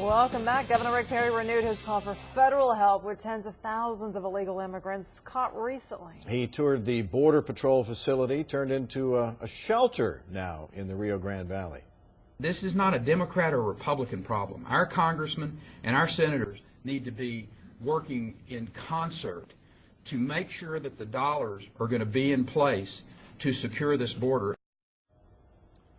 Welcome back. Governor Rick Perry renewed his call for federal help with tens of thousands of illegal immigrants caught recently. He toured the Border Patrol facility, turned into a shelter now in the Rio Grande Valley. This is not a Democrat or Republican problem. Our congressmen and our senators need to be working in concert to make sure that the dollars are going to be in place to secure this border.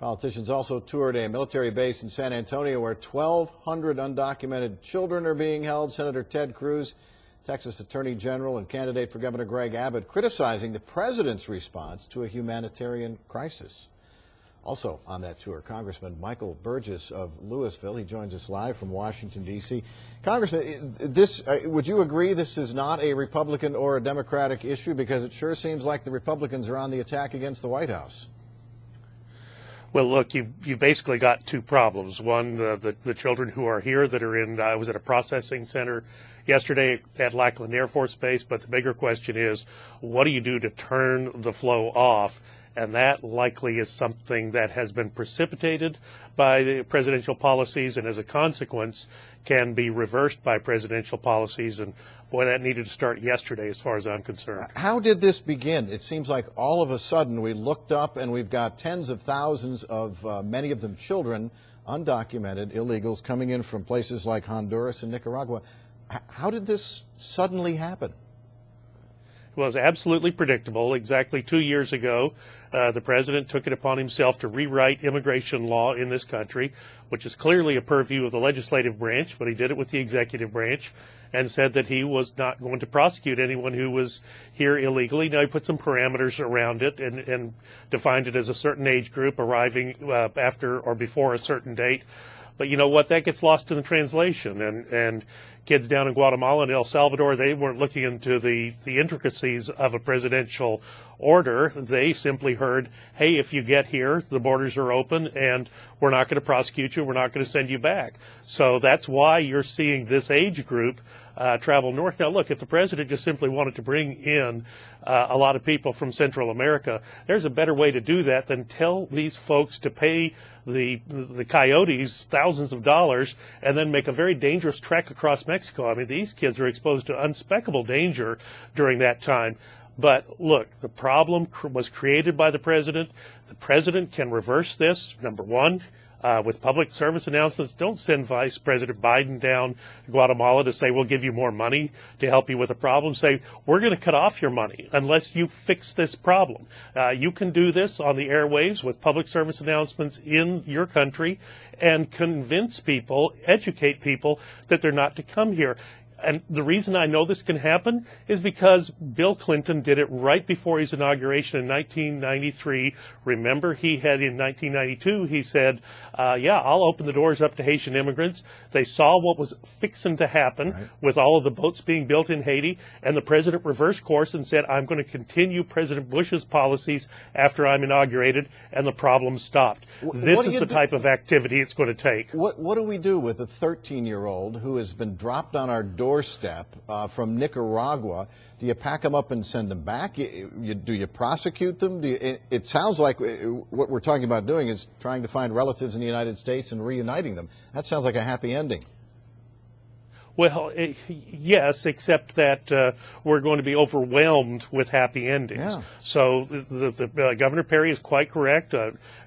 Politicians also toured a military base in San Antonio where 1,200 undocumented children are being held. Senator Ted Cruz, Texas Attorney General and candidate for Governor Greg Abbott, criticizing the president's response to a humanitarian crisis. Also on that tour, Congressman Michael Burgess of Louisville. He joins us live from Washington, D.C. Congressman, would you agree this is not a Republican or a Democratic issue? Because it sure seems like the Republicans are on the attack against the White House. Well, look, you've basically got two problems. One, the children who are here that are in, I was at a processing center yesterday at Lackland Air Force Base, but the bigger question is, what do you do to turn the flow off? And that likely is something that has been precipitated by the presidential policies and as a consequence can be reversed by presidential policies. And boy, that needed to start yesterday as far as I'm concerned. How did this begin? It seems like all of a sudden we looked up and we've got tens of thousands of, many of them children, undocumented illegals coming in from places like Honduras and Nicaragua. How did this suddenly happen? It was absolutely predictable. Exactly 2 years ago, the president took it upon himself to rewrite immigration law in this country, which is clearly a purview of the legislative branch, but he did it with the executive branch and said that he was not going to prosecute anyone who was here illegally. Now, he put some parameters around it and defined it as a certain age group arriving after or before a certain date. But you know what? That gets lost in the translation. And kids down in Guatemala and El Salvador, they weren't looking into the intricacies of a presidential order. They simply heard, hey, if you get here, the borders are open and we're not going to prosecute you. We're not going to send you back. So that's why you're seeing this age group travel north. Now, look, if the president just simply wanted to bring in a lot of people from Central America, there's a better way to do that than tell these folks to pay the coyotes thousands of dollars and then make a very dangerous trek across Mexico. I mean, these kids are exposed to unspeakable danger during that time. But look, the problem was created by the president. The president can reverse this, number one, with public service announcements. Don't send Vice President Biden down to Guatemala to say, we'll give you more money to help you with a problem. Say, we're going to cut off your money unless you fix this problem. You can do this on the airwaves with public service announcements in your country and convince people, educate people that they're not to come here. And the reason I know this can happen is because Bill Clinton did it right before his inauguration in 1993. Remember, he had in 1992, he said, yeah, I'll open the doors up to Haitian immigrants. They saw what was fixing to happen with all of the boats being built in Haiti, and the president reversed course and said, I'm going to continue President Bush's policies after I'm inaugurated, and the problem stopped. This is the type of activity it's going to take. What do we do with a 13-year-old who has been dropped on our doorstep from Nicaragua? Do you pack them up and send them back? Do you prosecute them? It sounds like what we're talking about doing is trying to find relatives in the United States and reuniting them. That sounds like a happy ending. Well, yes, except that we're going to be overwhelmed with happy endings. Yeah. So Governor Perry is quite correct.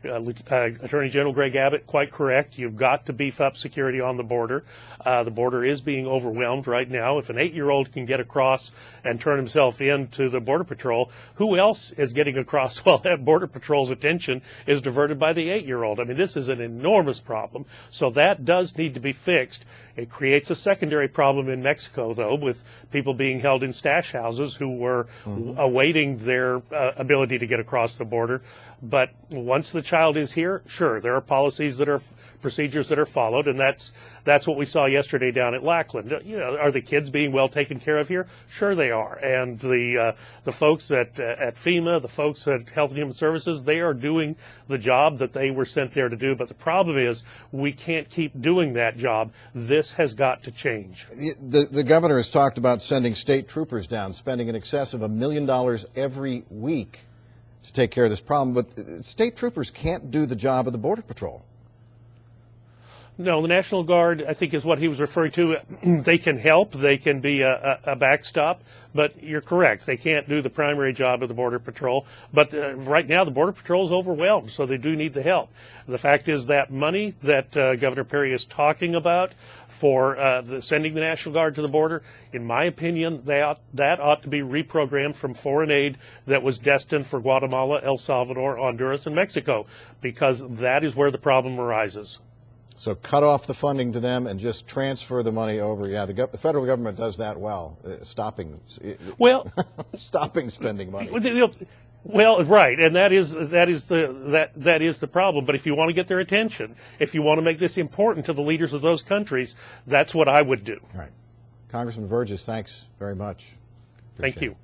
Attorney General Greg Abbott, quite correct. You've got to beef up security on the border. The border is being overwhelmed right now. If an 8-year-old can get across and turn himself in to the Border Patrol, who else is getting across? Well, that Border Patrol's attention is diverted by the 8-year-old. I mean, this is an enormous problem. So that does need to be fixed. It creates a secondary problem in Mexico, though, with people being held in stash houses who were awaiting their ability to get across the border. But once the child is here, sure, there are policies that are procedures that are followed, and that's what we saw yesterday down at Lackland. You know, are the kids being well taken care of here? Sure, they are. And the folks at FEMA, the folks at Health and Human Services, they are doing the job that they were sent there to do. But the problem is we can't keep doing that job. This has got to change. The governor has talked about sending state troopers down, spending in excess of $1 million every week to take care of this problem. But state troopers can't do the job of the Border Patrol. No, the National Guard, I think, is what he was referring to. They can help. They can be a backstop. But you're correct. They can't do the primary job of the Border Patrol. But right now, the Border Patrol is overwhelmed, so they do need the help. The fact is that money that Governor Perry is talking about for sending the National Guard to the border, in my opinion, that ought to be reprogrammed from foreign aid that was destined for Guatemala, El Salvador, Honduras, and Mexico, because that is where the problem arises. So cut off the funding to them and just transfer the money over. Yeah, the federal government does that well, stopping spending money. Well, right, and that is the problem. But if you want to get their attention, if you want to make this important to the leaders of those countries, that's what I would do. Right, Congressman Burgess, thanks very much. Thank you.